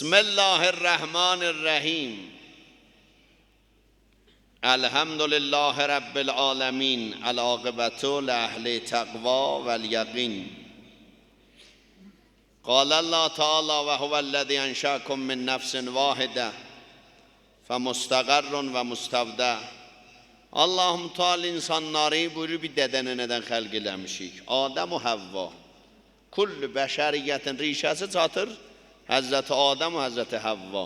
Bismillahirrahmanirrahim. Elhamdülillahi Rabbil alemin. El-âgıbetu li taqva vel yaqin. Qâlellâhu Teala ve huvellezî enşâkum min nefsin vâhide femustaqarrun ve mustavda. Allahum Teala insanları buyurur bir dədəni nədən xəlq eləmişik? Adəm və Havva. Kullu bəşəriyyətin rişəsi çatır Həzrəti Adəm və Həzrəti Havva.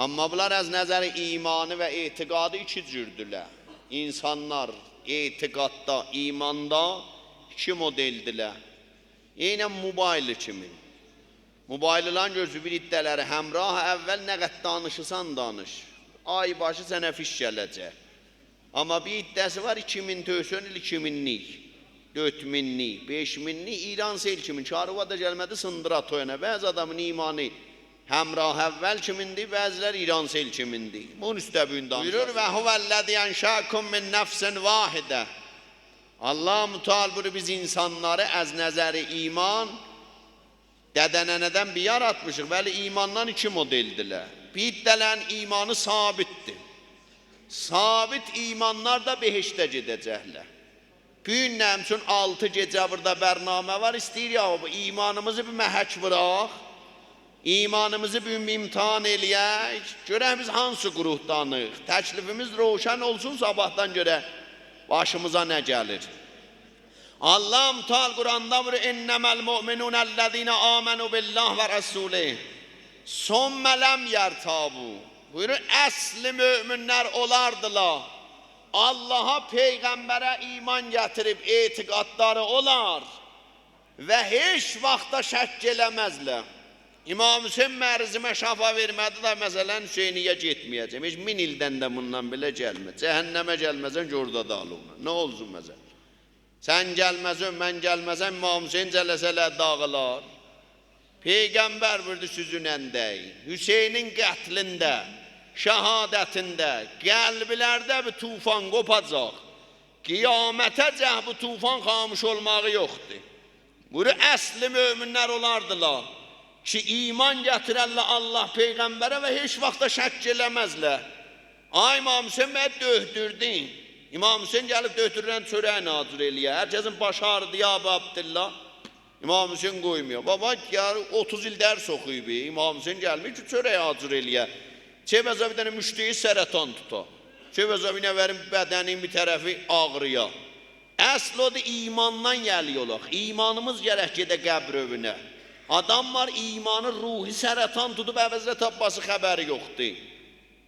Amma bunlar az nəzəri imanı və etiqadı iki cürdülər. İnsanlar etiqadda, imanda iki modeldilər. Eynən mobaylı kimi. Mobaylılan gözü bir iddələri həmrah əvvəl nə qət danışırsan danış. Ay başı sənə fiş gələcək. Amma bir iddəsi var 2000 tövsön il 2000'lik, 4000'lik, 5000'lik İran seyl kimin. Çarıva da gəlmədi sındıra toyana. Bəzi adamın imanı həmrah əvvəl kimindir, bəzilər İran seyl kimindir. Bunun üstəbüyündə buyurur və huvəllezî enşâkum min nefsin vâhidə. Allah Müteal buyurur biz insanları az nəzəri iman dədənənədən bir yaratmışıq. Bəli imandan iki modeldirlər. Bir iddələrin imanı sabitdir. Sabit imanlar da behişdə gedəcəklər. Gün nəmçün 6 gecə burada bərnamə var, istəyir ya bu imanımızı bir məhək vuraq, imanımızı bir imtihan eləyək, görək biz hansı qruhdanıq, təklifimiz roşan olsun sabahdan görək başımıza nə gəlir. Allah Müteal Kur'an'da buyuruyor ennemel mu'minunellezine amenu billah ve rasulih somme lem yertabu. Buyurur əsli müminlər olardılar. Allah'a, Peyğəmbərə iman gətirib etiqadları olar və heç vaxtda şək eləməzlər. İmam Hüseyin mərzimə şafa vermədi də məsələn Hüseyniyə getməyəcəm. Heç 1000 ildən də bundan belə gəlmə. Cəhənnəmə gəlməzən orada da alınma. Nə olsun məsələn? Sən gəlməzən, mən gəlməzən İmam Hüseyin cələsələ dağılar. Peyğəmbər buyurdu süzünəndəy. Hüseynin qətlində, şəhadətində, qəlblərdə bir tufan qopacaq. Qiyamətəcək bu tufan xamış olmağı yoxdur. Buyurur, əsli möminlər olardılar ki, iman gətirərlər Allah Peyğəmbərə və heç vaxtda şək eləməzlər. Ay İmam Hüseyin mənə döhdürdün. İmam Hüseyin gəlib döhtürülən çörəyi nazır eləyə. Herkesin başı ağrıdı ya Əbu Abdillah. İmam Hüseyin qoymuyor. Baba ya 30 il dərs oxuyub. İmam Hüseyin gəlmir ki çörəyi hazır eləyə. Çebəza bir dənə müştəyi sərətan tuta. Çebəza bir nəvərin bədənin bir tərəfi ağrıya. Əsl o da imandan gəliyorlar. İmanımız gərək gedə qəbr övünə. Adam var imanı ruhi sərətan tutub əvəzlə tabbası xəbəri yoxdur.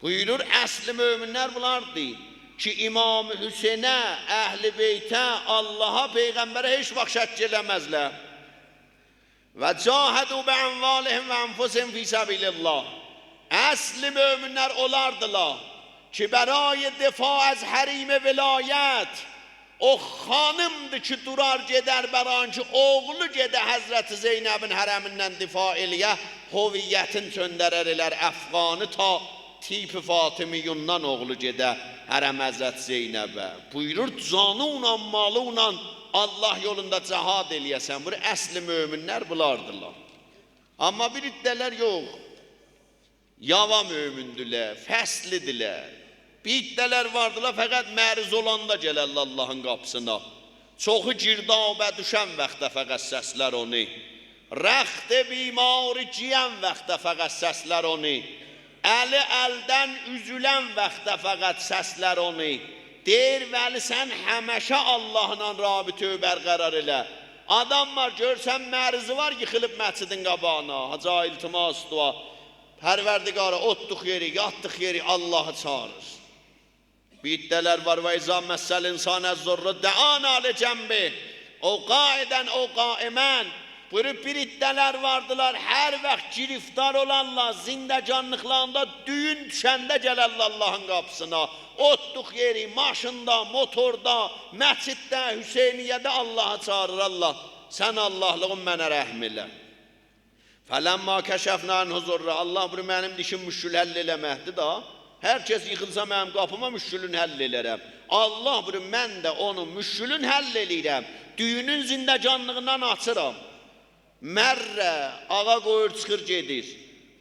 Buyurur əsli möminlər bunlardır ki İmam Hüseynə, Əhl-i Beytə, Allaha, Peyğəmbərə heç vaxt şək eləməzlər. Və cahədu bə'ənvalihim və ənfusihim fi səbilillah. Əsli möminlər olardılar ki bəray defa az hərim-i vilayət o xanımdır ki durar gedər bəran ki oğlu gedə Həzrəti Zeynəbin hərəmindən difa eləyə hoviyyətin söndərərlər əfqanı ta tipi Fatimiyundan oğlu gedə hərəm Həzrəti Zeynəbə. Buyurur canunla malunla Allah yolunda cihad eləyəsən. Bunu əsli möminlər bulardılar. Amma bir iddələr yox. Yava mömündülər, fəslidirlər. Bir iddələr vardılar, fəqət məriz olanda gələrlər Allahın qapısına. Çoxu girdabə düşən vaxtda fəqət səslər onu. Rəxti bimari giyən vaxtda fəqət səslər onu. Əli əldən üzülən vaxtda fəqət səslər onu. Deyir, vəli sən həməşə Allahla rabitə bərqərar elə. Adam var, görsən mərizi var, yıxılıb məscidin qabağına. Haca iltimas dua. Pərverdigara otduq yeri, yatdıq yeri Allahı çağırır. Biddələr var və izə məsəl insan əz-zurru dəan alə cəmbi. O qaidən, o qaimən. Buyurub bir iddələr vardılar, hər vaxt giriftar olanlar, zindəcanlıqlarında düyün düşəndə gələrlər Allahın qapısına. Otduq yeri, maşında, motorda, məsciddə, Hüseyniyyədə Allahı çağırır Allah. Sən Allahlığın mənə rəhm elə. Fələmma kəşəfnə ənhuzurra. Allah bunu mənim dişim müşkül həll eləməkdir da. Hər kəs yıxılsa mənim qapıma müşkülün həll elərəm. Allah bunu mən də onun müşkülün həll eləyirəm. Düyünün zindəcanlığından açıram. Mərrə, ağa qoyur çıxır gedir.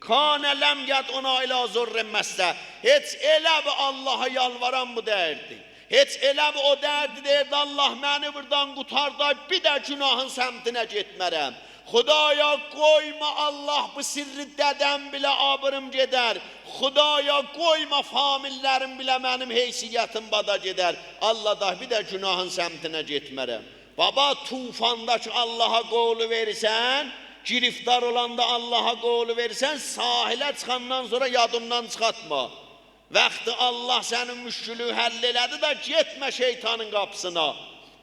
Kanə ləm yəd'una ilə zurrin məslə. Heç elə bir Allaha yalvaran bu dərdi. Heç elə bir o dərdi deyirdi, Allah məni buradan qutar da bir də günahın səmtinə getmərəm. Xudaya qoyma Allah bu sirri dədəm bilə abırım gedər. Xudaya qoyma famillərim bilə mənim heysiyyətim bada gedər. Allah da bir də günahın səmtinə getmərəm. Baba tufandakı Allaha qolu verirsən, giriftar olanda Allaha qolu verirsən, sahilə çıxandan sonra yadından çıxatma. Vaxtı Allah sənin müşkülü həll elədi də getmə şeytanın qapısına.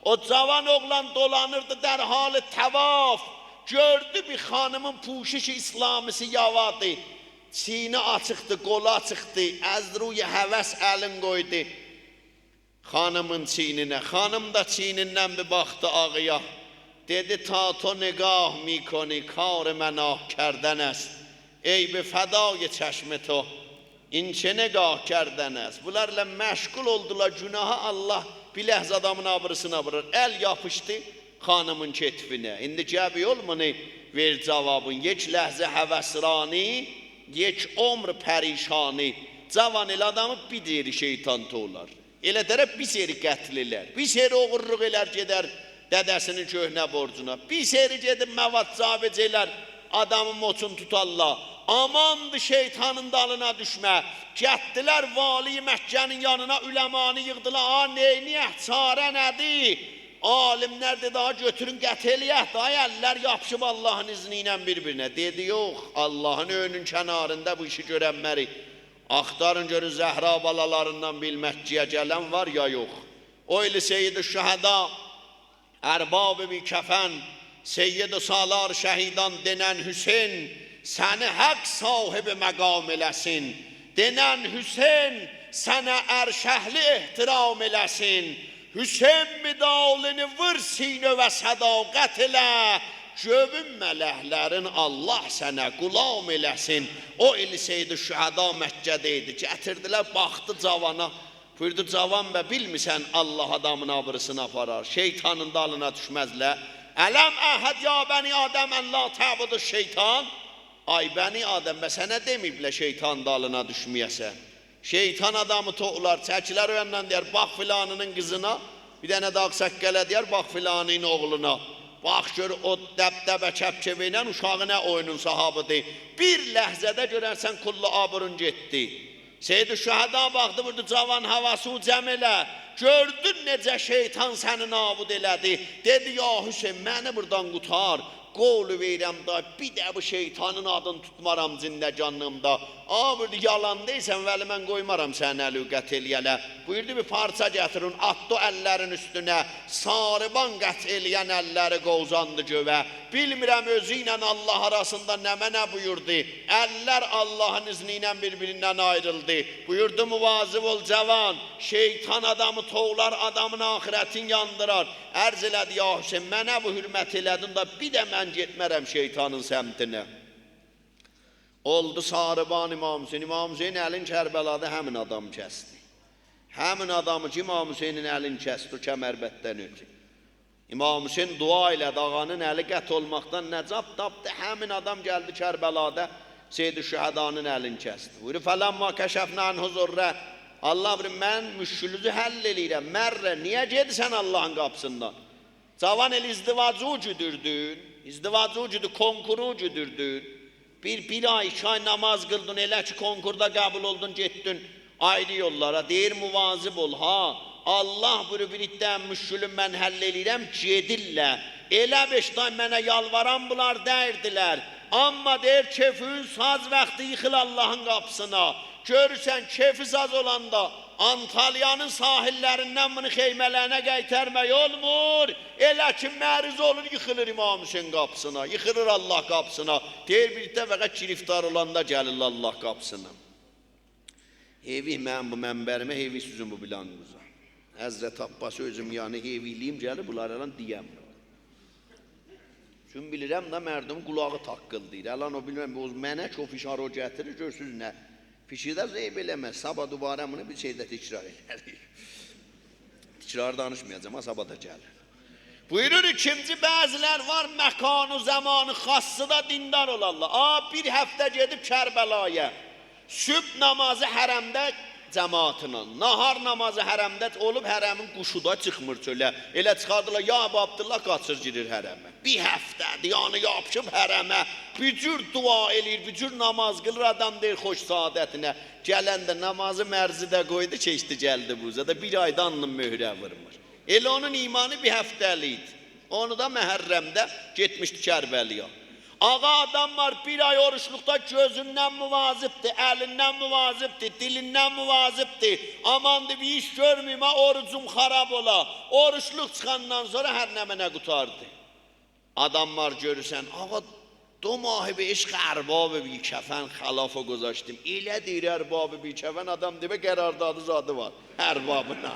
O cavan oğlan dolanırdı dərhalı təvaf. Gördü bir xanımın puşişi İslamisi yavadı. Çiğni açıqdı, qolu açıqdı. Əzruya həvəs əlin qoydu xanımın çiğninə. Xanım da çiğnindən bir baxdı ağıya. Dedi ta to negah mikoni kar mənah kərdən است. Ey be fədای çeşme to. این چه نگاه کردن است. Bunlarla məşğul oldular günaha. Allah bir ləhz adamın abrısına vurur. El yapışdı xanımın ketfinə. İndi cəbi olmanı ver cavabın. Yek ləhzə həvəsrani, yek ömr pərişani. Cavan el adamı bir deyiri şeytan toğlar. Elə tərəf bir seri qətlilər. Bir seri oğurluq elər gedər dədəsinin köhnə borcuna. Bir seri gedib məvad cabecələr adamın moçun tutarlar. Amandı şeytanın dalına düşmə. Gətdilər vali Məkkənin yanına üləmanı yığdılar. Ha neyniyək, çarə nədir? Alimlər dedi, ha götürün qət eləyək. Daha əllər yapışıb Allahın izni ilə bir-birinə. Dedi, yox, Allahın önünün kənarında bu işi görənməri. Axtarın görün Zəhra balalarından bil Məkkiyə gələn var ya yox. O ili Seyyid-i Şəhəda, ərbab-ı bir kəfən, Seyyid-i Salar şəhidan denən Hüseyin, səni həq sahibi məqam eləsin. Denən Hüseyin, sənə ərşəhli ehtiram eləsin. Hüseyin midalini vır sinə və sədaqət elə. Gövün mələhlərin Allah sənə qulam eləsin. O ili Seyyid-i Şühəda Məkkədə idi. Gətirdilər, baxdı cavana. Buyurdu, cavan və bilmirsən Allah adamın abrısını aparar. Şeytanın dalına düşməzlər. Ələm əhəd ya bəni Adəm ən la təbudu şeytan. Ay bəni Adəm, və sənə deməyiblə şeytan dalına düşməyəsən. Şeytan adamı toğlar, çəkilər o yandan deyər, bax filanının qızına, bir dənə də ağsaqqələ deyər, bax filanının oğluna. Bax gör, o dəbdəbə kəpkəvə ilə uşağı nə oyunun sahabıdır. Bir ləhzədə görərsən kullu aburun getdi. Seyyid-i Şühəda baxdı, vurdu cavan havası cəm elə. Gördün necə şeytan səni nabud elədi. Dedi, ya Hüseyin, məni buradan qutar. Qolu veyrəm da, bir də bu şeytanın adını tutmaram cində-canlımda. Buyurdu, yalan deysən, vəli mən qoymaram səni əlüqət eləyələ. Buyurdu, bir parça gətirin, atdı əllərin üstünə. Sarıban qət eləyən əlləri qovzandı gövə. Bilmirəm özü ilə Allah arasında nə buyurdu. Əllər Allahın izni ilə bir-birindən ayrıldı. Buyurdu, muvazıb ol cavan. Şeytan adamı toğlar, adamın ahirətin yandırar. Ərz elədi, ya Hüseyin, mənə bu hürmət elədin da bir də mən getmərəm şeytanın səmtinə. Oldu Sarıban İmam Hüseyin. İmam Hüseyin əlin Kərbəlada həmin adam kəsdi. Həmin adamı ki, İmam Hüseynin əlin kəsdi o kəmərbətdən ötü. İmam Hüseyin dua elədi, ağanın əli qət olmaqdan nəcab tapdı. Həmin adam gəldi Kərbəlada, Seyyid-i Şühədanın əlin kəsdi. Buyurdu, fələmma kəşəfnə ən huzurrə. Allah bilir, mən müşkülünüzü həll eləyirəm. Mərrə, niyə gedirsən Allahın qapısından? Cavan el izdivacı güdürdün, izdivacı güdü, konkuru güdürdün. Bir ay, 2 ay namaz qıldın, elə ki konkurda qəbul oldun, getdin ayrı yollara. Deyir, muvazib ol, ha, Allah buyur, bir iddən müşkülün mən həll eləyirəm, gedirlər. Elə 5 ay mənə yalvaran bunlar dərdilər. Amma deyir, kefün saz vaxtı yıxıl Allahın qapısına. Görürsən, kefi saz olanda Antalya'nın sahillərindən bunu xeymələrinə qaytarmək olmur. Elə ki, məriz olur, yıxılır İmam Hüseyin qapısına, yıxılır Allah qapısına. Deyir, bir də fəqət giriftar olanda gəlir Allah qapısına. Heyvih mən bu mənbərimə, heyvih sizin bu bilanınıza. Həzrət Abbas özüm yani heyvihliyim gəlir, bunlarla deyəm. Çünki bilirəm da mərdumun qulağı taqqıl deyir. Əlan o bilməm, mənə çox fişar o gətirir, görsünüz nə? Fişirdə zeyb eləməz, sabah dubara bunu bir şeydə təkrar edərik. Təkrar danışmayacam, sabah da gəlir. Buyurur ikinci, bəzilər var məkanı zamanı xası da dindar olarlar. Bir həftə gedib Kərbəlaya, sübh namazı hərəmdə cəmaatla, nahar namazı hərəmdə olub hərəmin quşuda çıxmır çölə. Elə çıxardılar, ya Əbu Abdullah qaçır girir hərəmə. Bir həftədir, yani yapışıb hərəmə, bir cür dua eləyir, bir cür namaz qılır, adam deyir xoş saadətinə. Gələndə namazı mərzidə qoydu, keçdi gəldi buzada, bir ayda alnın möhrə vurmur. Elə onun imanı bir həftəliydi. Onu da Məhərrəmdə getmişdi Kərbəliyə. Ağa adam var, bir ay oruçluqda gözündən müvazibdir, əlindən müvazibdir, dilindən müvazibdir. Amandı bir iş görməyim, orucum xarab ola. Oruçluq çıxandan sonra hər nəmənə qutardı. Adamlar görürsən, ağa دو ماه به عشق ارباب بی کفن خلاف گذاشتیم. ایله دیر ارباب بی کفن adam دیگه قرارداد زاده var. Erbabına.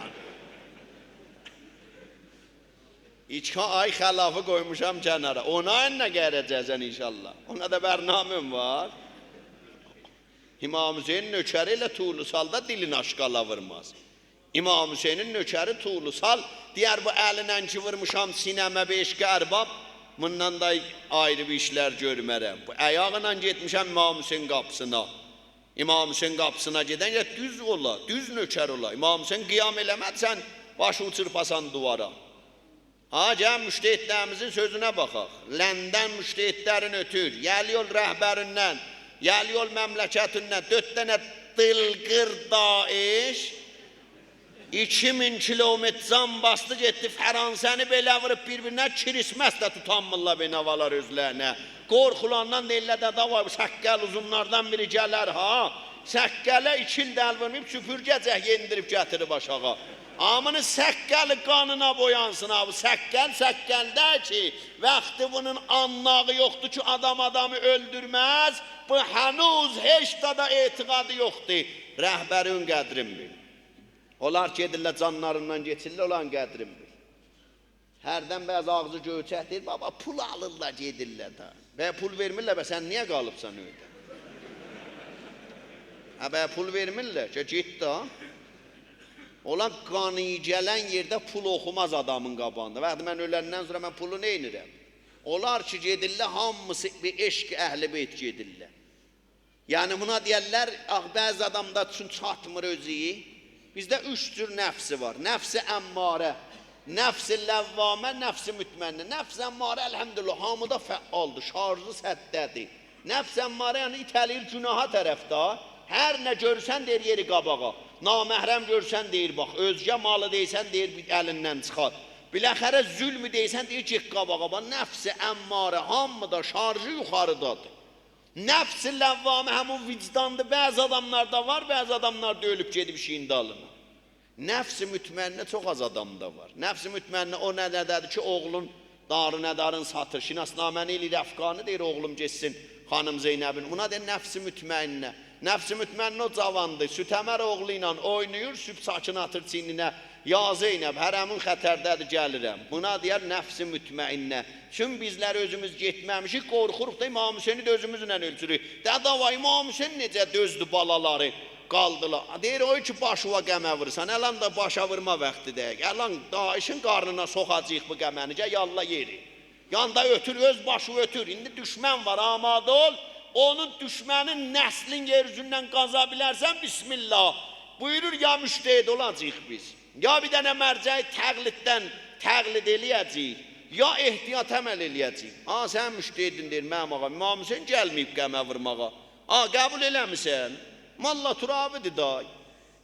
İçka ay xilafı koymuşam kenara. Ona ne geleceğiz inşallah. Ona da bernamem var. İmam Hüseyin nökeriyle Tuğlusal'da dilini aşkala vurmaz. İmam Hüseyin'in nökeri Tuğlusal. Diğer bu elinden ki vurmuşam sineme bir eşki erbab. Bundan da ayrı bir işler görmərəm. Bu ayağıyla getmişəm İmam Hüseyin qapısına. İmam Hüseyin qapısına gedəncə düz ola, düz nökər ola. İmam Hüseyin qiyam eləmədən başı çırpasan duvara. Gəl müştehidlərimizin sözünə baxaq. Ləndən müştehidlərin ötür, gəliyor rəhbərindən, gəliyor məmləkətindən, 4 dənə dılqır Daeş 2000 kilometr zam bastı getdi, Fəransəni belə vırıb bir-birinə kirisməs də tutanmırlar benavalar özlərinə. Qorxulandan deyirlər də davay, səkkəl uzunlardan biri gələr ha. Səkkələ 2 il dəl vurmayıb, süpürgəcək yendirib gətirib aşağı. Amını səkkəli qanına boyansın abi. Səkkəldə ki, vaxtı bunun anlağı yoxdur ki, adam adamı öldürməz. Bu hənuz heç da etiqadı yoxdur. Rəhbərin qədrin bil. Onlar gedirlər canlarından geçirlər, olan qədrin bil. Hərdən bəzi ağzı göğçək deyir, baba pul alırlar gedirlər da. Və pul vermirlər, sən niyə qalıbsan öyle? Bə pul vermirlər ki, git da. Olan qanı gələn yerdə pul oxumaz adamın qabağında. Vaxtı mən öləndən sonra mən pulu neynirəm? Onlar ki gedirlər, hamısı bir eşq əhli beyt gedirlər. Yəni buna deyərlər, bəzi adamda üçün çatmır özü. Bizdə 3 cür nəfsi var. Nəfsi əmmarə, nəfsi ləvvamə, nəfsi mütmənnə. Nəfsi əmmarə əlhəmdülillah hamıda fəaldır, şarjı səddədir. Nəfsi əmmarə yəni itəliyir günaha tərəfdə. Hər nə görsən deyir yeri qabağa. Naməhrəm görsən deyir bax, özgə malı deysən deyir əlindən çıxar. Biləxərə zülmü deysən deyir ki qabağa. Bax nəfsi əmmarə hamıda şarjı yuxarıdadır. Nəfs-i ləvvamə həmin vicdandır, bəzi adamlarda var, bəzi adamlarda ölüb gedib şeyin dalına. Nəfs-i mütmənnə çox az adamda var. Nəfs-i mütmənnə o nədədir ki, oğlun darı nədarın satır. Şinasnaməni ilə Əfqanı deyir, oğlum geçsin xanım Zeynəbin. Buna deyir nəfs-i mütmənnə. Nəfs-i mütmənnə o cavandır, Sütəmər oğlu ilə oynayır, süb saçını atır çininə. Ya Zeynəb, hərəmin xətərdədir, gəlirəm. Buna deyər nəfs-i mütməinnə. Çünki bizlər özümüz getməmişik, qorxuruq da İmam Hüseyni də özümüzlə ölçürük. Dədava, İmam Hüseyin necə dözdü balaları, qaldılar. Deyir, o ki başıva qəmə vursan, əlan da başa vurma vaxtidir. Əlan Daişin qarnına soxacaq bu qəmənicə, yalla yeri. Yanda ötür, öz başı ötür. İndi düşmən var, amadə ol. Onun düşmənin nəslin yeryüzündən qaza bilərsən, bismillah. Buyurur, ya müştehid olacaq biz. Ya bir dənə mərcəyi təqlid eləyəcəyik, ya ehtiyat əməl eləyəcəyik. Sən müştehidin deyir, mənim ağa, İmam Hüseyin gəlməyib qəmə vurmağa. Qəbul eləmirsən, malla turabidir da.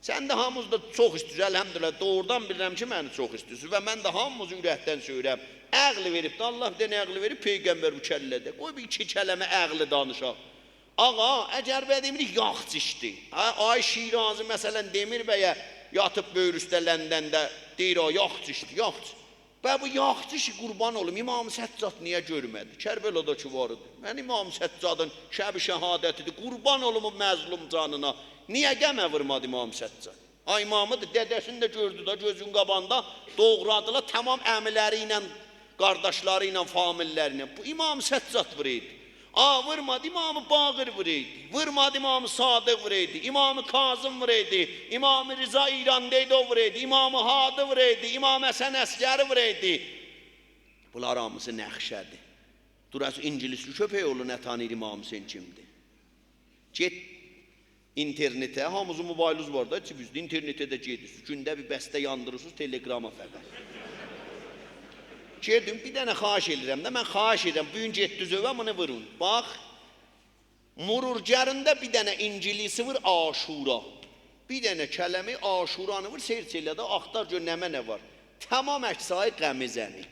Sən də hamımızda çox istəyir, əlhəmdülillah, doğrudan bilirəm ki, məni çox istəyir və mən də hamımızı ürəkdən söyləyəm. Əqli verib də, Allah bir dənə əqli verib, Peyğəmbər bu kəllədə. Qoy bir 2 kələmə əqli danışaq. Ağa, əgər bə demirik, yaxç işdi. Ay Şirazi məsələn Demir bəyə yatıb böyür üstə Ləndəndə deyir o, yaxç işdi, yaxç. Və bu yaxç işi qurban olum, İmam-ı Səccad niyə görmədi? Kərbəlada ki var idi. Mən İmam-ı Səccadın şəb-i şəhadətidir, qurban olum o məzlum canına. Niyə qəmə vurmadı İmam-ı Səccad? Ay imamıdır, dədəsini də gördü da gözün qabanda doğradılar, tamam əmiləri ilə, qardaşları ilə, familləri ilə. Bu İmam-ı Səccad vuraydı. Vurmadı İmam-ı Bağır vuraydı, vurmadı İmam-ı Sadıq vuraydı, İmam-ı Kazım vuraydı, İmam-ı Rıza İrandeydi o vuraydı, İmam-ı Hadı vuraydı, İmam-ı Həsən Əsgəri vuraydı. Bunlar hamısı nəxşədir. Durası İngilisli köpək olur, nə tanıyır İmam Hüseyin kimdir? Get internetə, hamımızın mobaylımız var da, cibizdə internetə də gedirsiniz. Gündə bir bəstə yandırırsınız, telegrama fəqət. Gedim, bir dənə xahiş edirəm də, mən xahiş edirəm, bu gün getdiniz övə, bunu vurun. Bax, Mururgərində bir dənə İngilisi var, Aşura. Bir dənə kələmi Aşuranı var, seyirç elədə, axtar gör nə var. Tamam əksayı qəmizəni.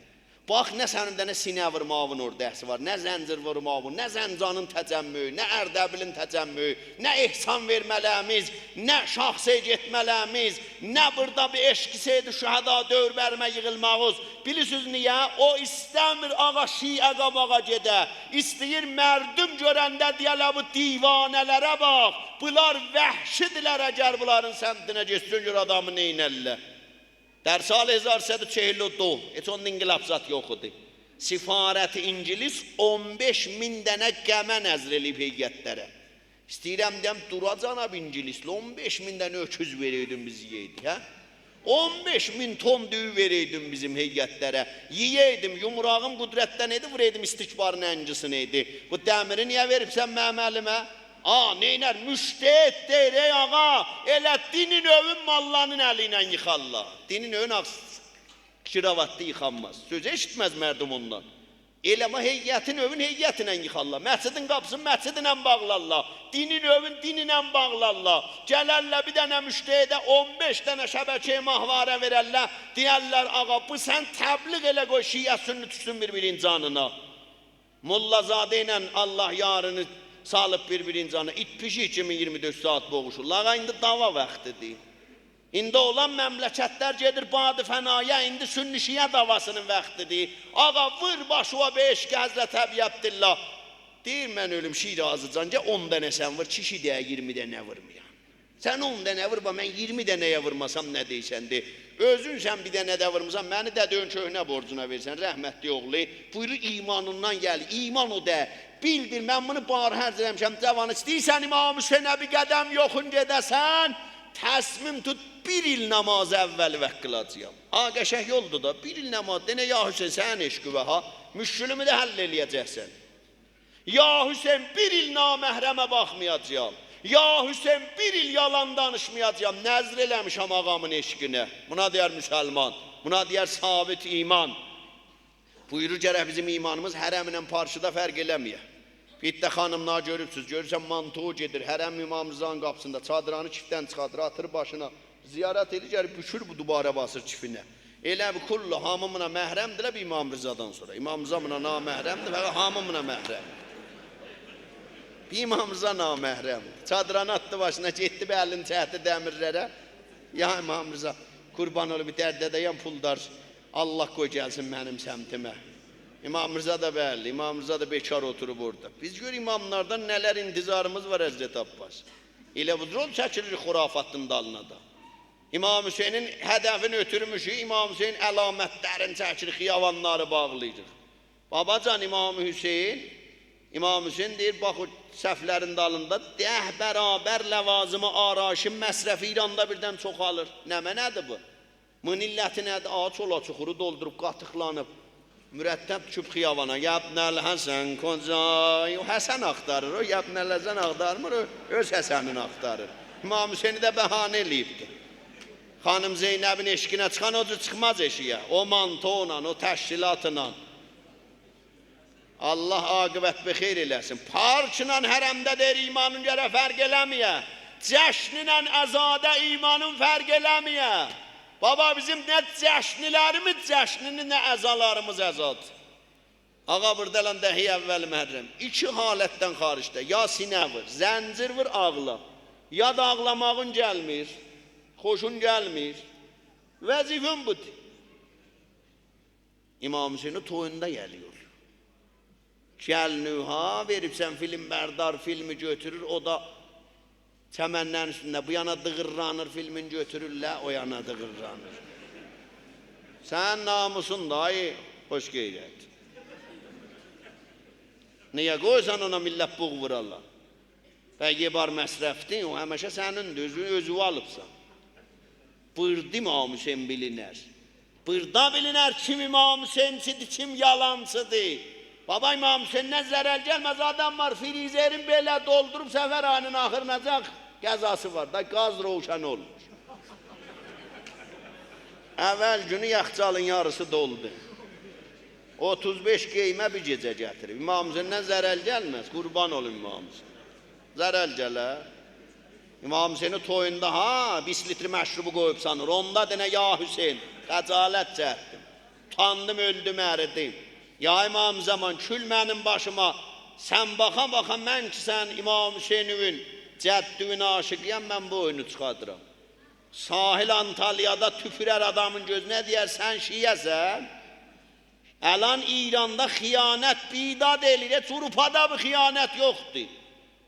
Bax, nə sənin dənə sinə vurmağın ordəsi var, nə zəncir vurmağın, nə zəncanın təcəmmüyü, nə Ərdəbilin təcəmmüyü, nə ehsan vermələmiz, nə şahsəy getmələmiz, nə burada bir eşqiseydi şəhəda dövr vermə yığılmağız. Bilirsiniz niyə? O istəmir ağa şiə qabağa gedə, istəyir mərdüm görəndə deyələ bu divanələrə bax, bunlar vəhşidirlər əgər bunların səmtinə geçsin gör adamı neynəllər. در سال 1142 heç onun inqilabzat yox idi. Sifarət-i İngilis 15.000 dənə qəmə nəzr eləyib heyətlərə. İstəyirəm deyəm, duracaq ab İngilisli 15.000 dənə öküz verəydin biz yeydik. 15.000 ton düyü verəydin bizim heyətlərə. Yiyəydim, yumrağım qudrətdən idi, vuraydım istikbarın əncisini idi. Bu dəmiri niyə veribsən mənim əlimə? Neynər? Müştəhid deyir, ey ağa, elə dinin övün mallarının əliyle yıxarlar. Dinin övün kiravatlı yıxanmaz. Sözü eşitməz mərdum ondan. Eləmə heyətin övün heyətinlə yıxarlar. Məscidin qapısını məscidinlə bağlarlar. Dinin övün dininlə bağlarlar. Gələrlər bir dənə müştehidə 15 dənə şəbəkəyə mahvarə verərlər. Deyərlər, ağa, bu sən təbliğ elə qoy, şiə sünni tutsun bir-birin canına. Mollazadə ilə Allah yarını salıb bir-birin canına, itpişik kimi 24 saat boğuşurlar. Ağa, indi dava vaxtıdır. İndi olan məmləkətlər gedir badı fənaya, indi sünni-şiə davasının vaxtıdır. Ağa, vır başıva beşki Həzrət Əbi Abdillah. Deyir, mən ölüm Şirazıcanca 10 dənə sən vur, kişi deyə 20 dənə vurmayan. Sən 10 dənə vurma, mən 20 dənəyə vurmasam nə deysəndir? Özün sən bir dənə də vurmasan, məni də dön köhnə borcuna versən, rəhmətli oğlu. Buyurur, imanından gəl, iman o də. Bildir, mən bunu bağır hərz eləmişəm, cavan istəyirsən İmam Hüseynə bir qədəm yoxun gedəsən, təsmim tut, bir il namazı əvvəl və qılacağım. Qəşək yoldur da, bir il namaz, denə ya Hüseyin, sən eşqü və ha, müşkülümü də həll eləyəcəksən. Ya Hüseyin, bir il naməhrəmə baxmayacağım. Ya Hüseyin, bir il yalan danışmayacağım, nəzr eləmişəm ağamın eşqinə. Buna deyər müsəlman, buna deyər sabit iman. Buyurur gərək bizim imanımız hərəmlə parçada fərq eləməyə. Fitdə xanımlar görürsünüz, görürsən mantığı gedir, hərəm İmam Rızanın qapısında, çadranı çiftdən çıxadır, atır başına, ziyarət edir, gəlib bükür bu dubara basır çifinə. Elə bir kullu hamımına məhrəmdirə bir İmam Rızadan sonra. İmam Rıza buna naməhrəmdir və hamımına məhrəmdir. Bir İmam Rıza naməhrəmdir. Çadranı atdı başına, getdi bir əlini çəkdi dəmirlərə. Ya İmam Rıza, qurban olub dərdədəyəm puldar, Allah qoy gəlsin mənim səmtimə. İmam Rıza da bəli, İmam Rıza da bekar oturub orada. Biz gör imamlardan nələr intizarımız var Həzrət Abbas. Elə budur, ol çəkilir xurafatın dalına da. İmam Hüseynin hədəfini ötürmüşük, İmam Hüseyin əlamətlərini çəkilir, xiyavanları bağlayırıq. Babacan İmam Hüseyin deyir, bax o səhvlərin dalında, dəh bərabər ləvazımı araşın məsrəfi İranda birdən çoxalır. Nədir bu? Münilləti nədir? Ağaç ola çuxuru doldurub, qatıqlanıb. Mürəttəb düşüb xiyavana, yabnəl Həsən Koncay, o Həsən axtarır, o yabnəl Həsən axtarmır, o öz Həsənini axtarır. İmam Hüseyni də bəhanə eləyibdir. Xanım Zeynəbin eşqinə çıxan o cür çıxmaz eşiyə, o mantola, o təşkilatla. Allah aqibət bir xeyr eləsin. Parçla hərəmdə deyir imanın görə fərq eləməyə, cəşninlə əzadə imanın fərq eləməyə. Baba bizim nə cəşnilərimiz cəşnini, nə əzalarımız əzad. Ağa buradalan dəhi əvvəl məhrəm. İki halətdən xaricdə, ya sinə vur, zəncir vur, ağla. Ya da ağlamağın gəlmir, xoşun gəlmir. Vəzifən budur. İmam Hüseyni toyunda gəliyor. Gəlnüha veribsən film bərdar, filmi götürür, o da çəməndən üstündə bu yana dığırlanır, filmin götürürlər, o yana dığırlanır. Sən namusun da, hoş qeyrət. Niyə qoysan ona millət buğ vurarlar? Bəqi bar məsrəfdin, o həməşə sənindir, özü alıbsan. Bırdı İmam Hüseyin bilinər. Burada bilinər kim İmam Hüseyinçidir, kim yalancıdır. Baba İmam Hüseyin'den zərər gəlməz adam var, frizerin belə doldurub səfər ayının axırınacaq qəzası var da, qaz roşan olmuş. Əvvəl günü yaxçalın yarısı doldu. 35 qeymə bir gecə gətirib. İmam Hüseyin'den zərər gəlməz, qurban olun İmam Hüseyin. Zərər gələr. İmam Hüseyin'i toyunda ha, 1 litr məşrubu qoyub sanır. Onda denə ya Hüseyin, qəcalət cəhdim. Utandım, öldüm, əridim. Ya İmam Zaman, kül mənim başıma. Sən baxa-baxa mən ki sən İmam Hüseyin'in cəddüyün aşıqıyam, mən bu oyunu çıxadıram. Sahil Antalya'da tüpürər adamın gözünə deyər, sən şiyəsən. Əlan İranda xiyanət bidad elir, heç Urupada bir xiyanət yoxdur.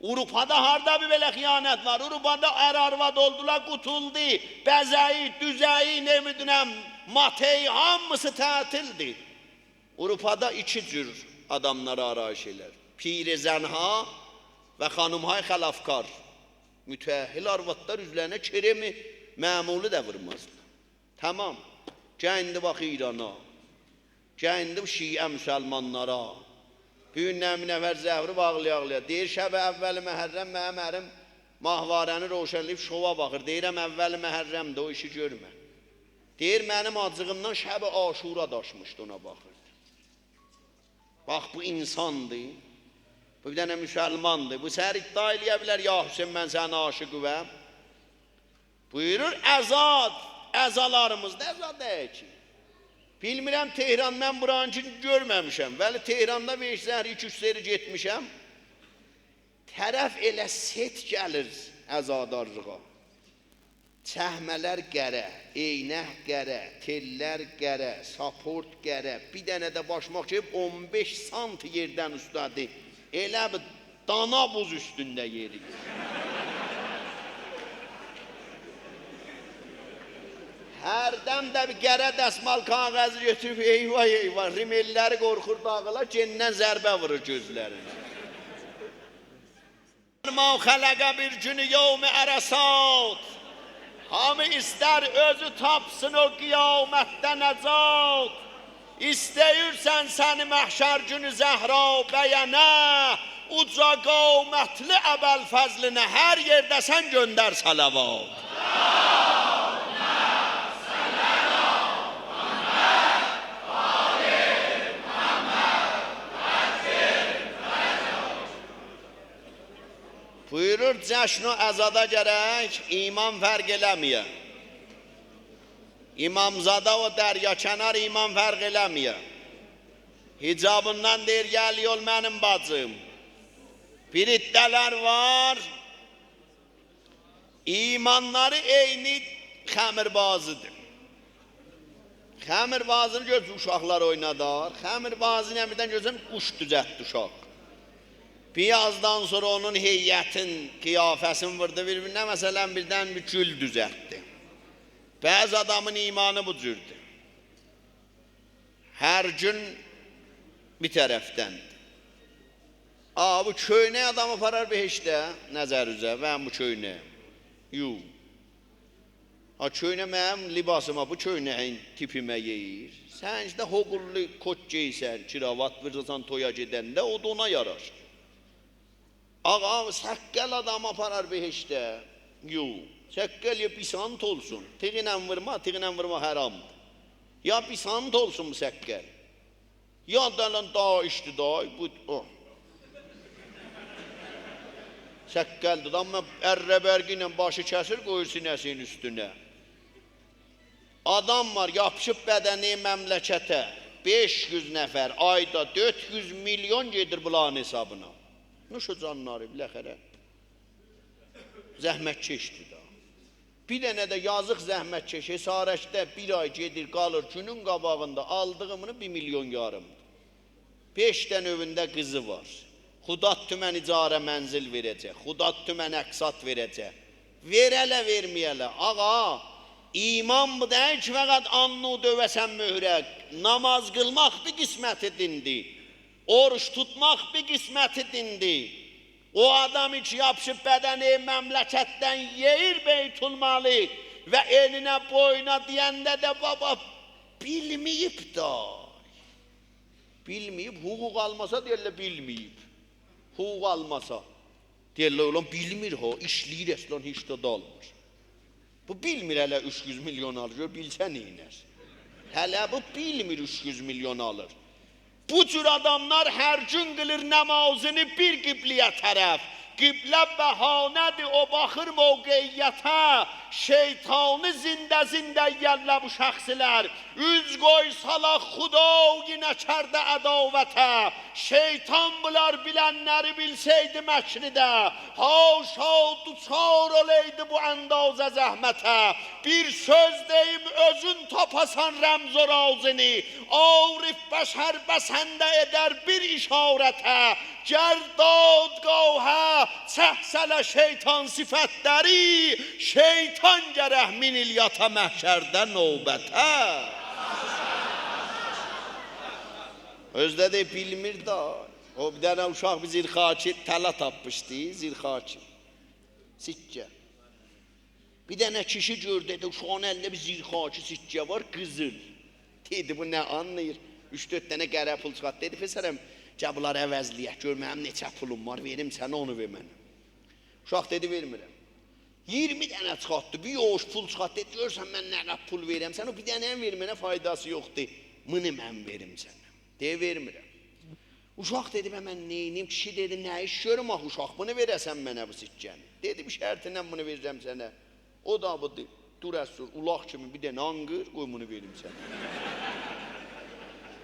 Urupada harda bir belə xiyanət var? Urupada ər-arvad oldular, qutuldu, bəzəyi, düzəyi, ne müdünəm, mateyi, hamısı tətildir. Urupada 2 cür adamlara arayış elər. Pir-i zənha və xanımhay xəlafkar. Mütəhhil arvadlar üzlərinə keremi, məmulu da vurmazlar. Tamam, gəndi bax İrana, gəndi şiə müsəlmanlara. Bir gün nəmi nəfər zəhri bağlaya-bağlaya. Deyir, şəbə əvvəli məhərrəm mənim ərim mahvarəni roşənləyib şova baxır. Deyirəm, əvvəli məhərrəmdə o işi görmə. Deyir, mənim acığımdan şəbə aşura daşmışdı, ona baxırdı. Bax, bu insandır, bu bir dənə müsəlmandır. Bu səhər iddia eləyə bilər, ya Hüseyin, mən sənin aşıqıvəm. Buyurur, əzad, əzalarımızda əzad deyək ki. Bilmirəm, Tehran, mən buranı görməmişəm. Vəli Tehranda 5 zəhri, 2-3 seri getmişəm. Tərəf elə set gəlir əzadarlığa. Çəhmələr qərə, eynək qərə, tellər qərə, saport qərə, bir dənə də başmaq ki, 15 sant yerdən üstədir. Elə bir dana buz üstündə yeri. Hərdən də bir qərə dəsmal kağəzi götürüb, eyvah eyvah, rimelləri qorxur dağıla, gendən zərbə vurur gözlərini. Ma xələqə bir günü yevmi ərəsat. Hamı istər özü tapsın o qiyamətdə nəcat. İstəyirsən səni məhşər günü Zəhra bəyənə, uca qamətli əbəl fəzlinə hər yerdə sən göndər salavat. Buyurur, cəşn-ü əzada gərək iman fərq eləməyə. İmamzada o dərya kənar iman fərq eləməyə. Hicabından deyir, gəl yol mənim bacım. Bir iddələr var, imanları eyni xəmirbazıdır. Xəmirbazını göz uşaqlar oynadar, xəmirbazını əmirdən gözüm quş düzətdi uşaq. Biyazdan sonra onun heyyətin, qiyafəsini vurdu bir-birinə, məsələn birdən bir gül düzətdi. Bəzi adamın imanı bu cürdür. Hər gün bir tərəfdəndir. Bu köynək adamı parar bir heçdə, nəzər üzə, mən bu köynək. Yox. Köynək mənim libasıma, bu köynəyin tipimə yeyir. Sən işte hoqullu kot geysən, kiravat vırırsan toya gedəndə, o da ona yarar. Ağam, səkkəl adam aparar behişdə. Yox, səkkəl ya pisant olsun. Tığınən vurma haramdır. Ya pisant olsun bu səkkəl. Ya da daha iştiday, bu o. Səkkəldir, amma ərrəbərgi ilə başı kəsir, qoyur sinəsinin üstünə. Adam var, yapışıb bədəni məmləkətə. 500 nəfər, ayda 400 milyon gedir bulan hesabına. Nuşu canları biləxərə. Zəhmət çeşdi da. Bir dənə də yazıq zəhmət çeş, hesarəkdə bir ay gedir, qalır günün qabağında aldığımını 1 milyon yarımdır. 5 dənə övündə qızı var. Xudat tümən icarə mənzil verəcək, Xudat tümən əqsat verəcək. Verələ, verməyələ. Ağa, iman bu deyil ki, fəqət annu dövəsən mührək. Namaz qılmaq bir qisməti dindir. Oruç tutmaq bir qisməti dindir. O adam hiç yapışıb bədəni məmləkətdən yeyir beytulmalı və elinə boyuna deyəndə də baba bilmeyip da. Bilmeyip, hukuk almasa derler bilmeyip. Hukuk almasa. Derler ulan bilmir ha, işleyir eslan hiç de dalmır. Bu bilmir hele 300 milyon alır, bilse neyiner? Hele bu bilmir 300 milyon alır. Bu tür adamlar her gün kılır namazını bir kıbleye taraf. Qiblə bəhanədir, o baxır mövqeyyətə, şeytanı zində yəllə bu şəxsilər, üz qoysalar xudayı kərdə ədavətə, şeytan bunlar bilənləri bilseydi məkridə, haşa duçar olaydı bu əndazə zəhmətə, bir söz deyim özün tapasan rəmz o razını, arif bəşər bəsəndə edər bir işarətə, Gerdad gavhə, çəhsələ şeytan sifətləri, şeytan gərək min il yata məhşərdə növbətə. Özdə də bilmir da, o bir dənə uşaq bir zirxaki tələ tapmışdı, zirxaki, sikkə. Bir dənə kişi gördü, uşağın əlində bir zirxaki sikkə var, qızıl. Dedi, bu nə anlayır? 3-4 dənə qərə pul çıxat, dedi, fəsərəm. Bunlar əvəzliyək, gör mənim neçə pulum var, verim sənə onu ver mənə. Uşaq dedi, vermirəm. 20 dənə çıxartdı, bir yoğuş pul çıxartdı, dedi, görsən mən nə pul verəm sənə, bir dənə vermənə faydası yoxdur, mını mən verim sənə. Deyə, vermirəm. Uşaq dedi, mən neynim, kişi dedi, nə iş görüm ax uşaq, bunu verəsən mənə bu sikkəni. Dedi, bir şərtindən bunu verəcəm sənə. O da budur, dur əssur, ulaq kimi bir dənə anqır, qoy bunu verim sənə.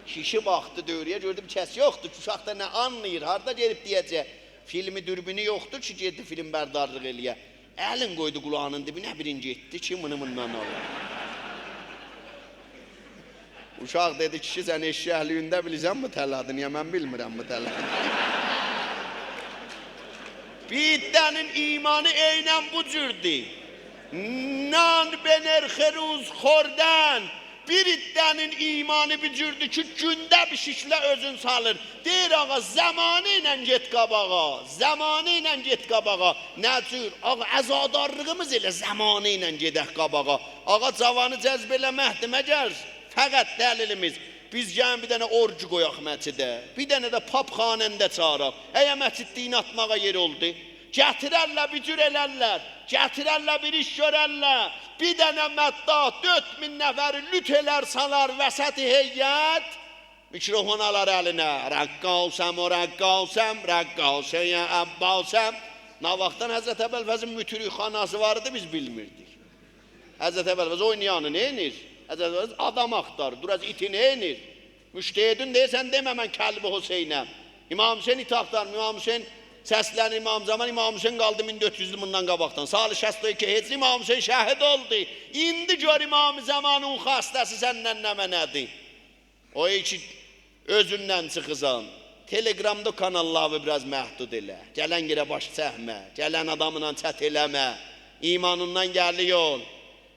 Kişi baxdı dövrəyə, gördü bir kəs yoxdur ki, uşaq da nə anlayır, harada gelib deyəcək. Filmi dürbünü yoxdur ki, getdi film bərdarlıq eləyə. Əlin qoydu qulağının dibinə, birinci etdi ki, mını-mından alır. Uşaq dedi, kişi sən eşşəhliyində bilirsən bu təladı, niyə mən bilmirəm bu təladı? Biddənin imanı eynən bu cürdür. Nan bener xeruz xordən. Bir iddənin imanı bir cürdür ki, gündə bir şişlə özün salır. Deyir, ağa, zamanı ilə get qabağa, zamanı ilə get qabağa. Nə cür? Ağa, əzadarlığımız elə zamanı ilə gedək qabağa. Ağa, cavanı cəzb eləməkdir, məgər fəqət dəlilimiz. Biz gəlin bir dənə orcu qoyaq məscidə, bir dənə də pap xanəndə çağıraq. Əyə məscid din atmağa yer oldu. Gətirərlər, bir cür elərlər, gətirərlər, bir iş görərlər. Bir dənə məddah 4000 nəfəri lüt elər salar vəsət-i heyyət, mikrofon alar əlinə, rəqqalsəm, o rəqqalsəm, rəqqalsəm, əbbasəm. Nə vaxtdan Həzrət Əbəlfəzin mütürük xanası vardı, biz bilmirdik. Həzrət Əbəlfəz oynayanı neynir? Həzrət Əbəlfəz adam axtarır, dur az iti neynir? Müştehidin deyəsən demə mən Kəlbi Hüseynəm. İmam Hüseyin iti axtarım, İmam Hüseyin səslənir İmam Zaman, İmam Hüseyin qaldı 1400 il bundan qabaqdan. Salih 62 hecri İmam Hüseyin şəhid oldu. İndi gör İmam Zamanın xastəsi səndən nə mənədir. O ki, özündən çıxısan. Telegramda kanalları biraz məhdud elə. Gələn yerə baş çəkmə, gələn adamla çət eləmə. İmanından gəli yol.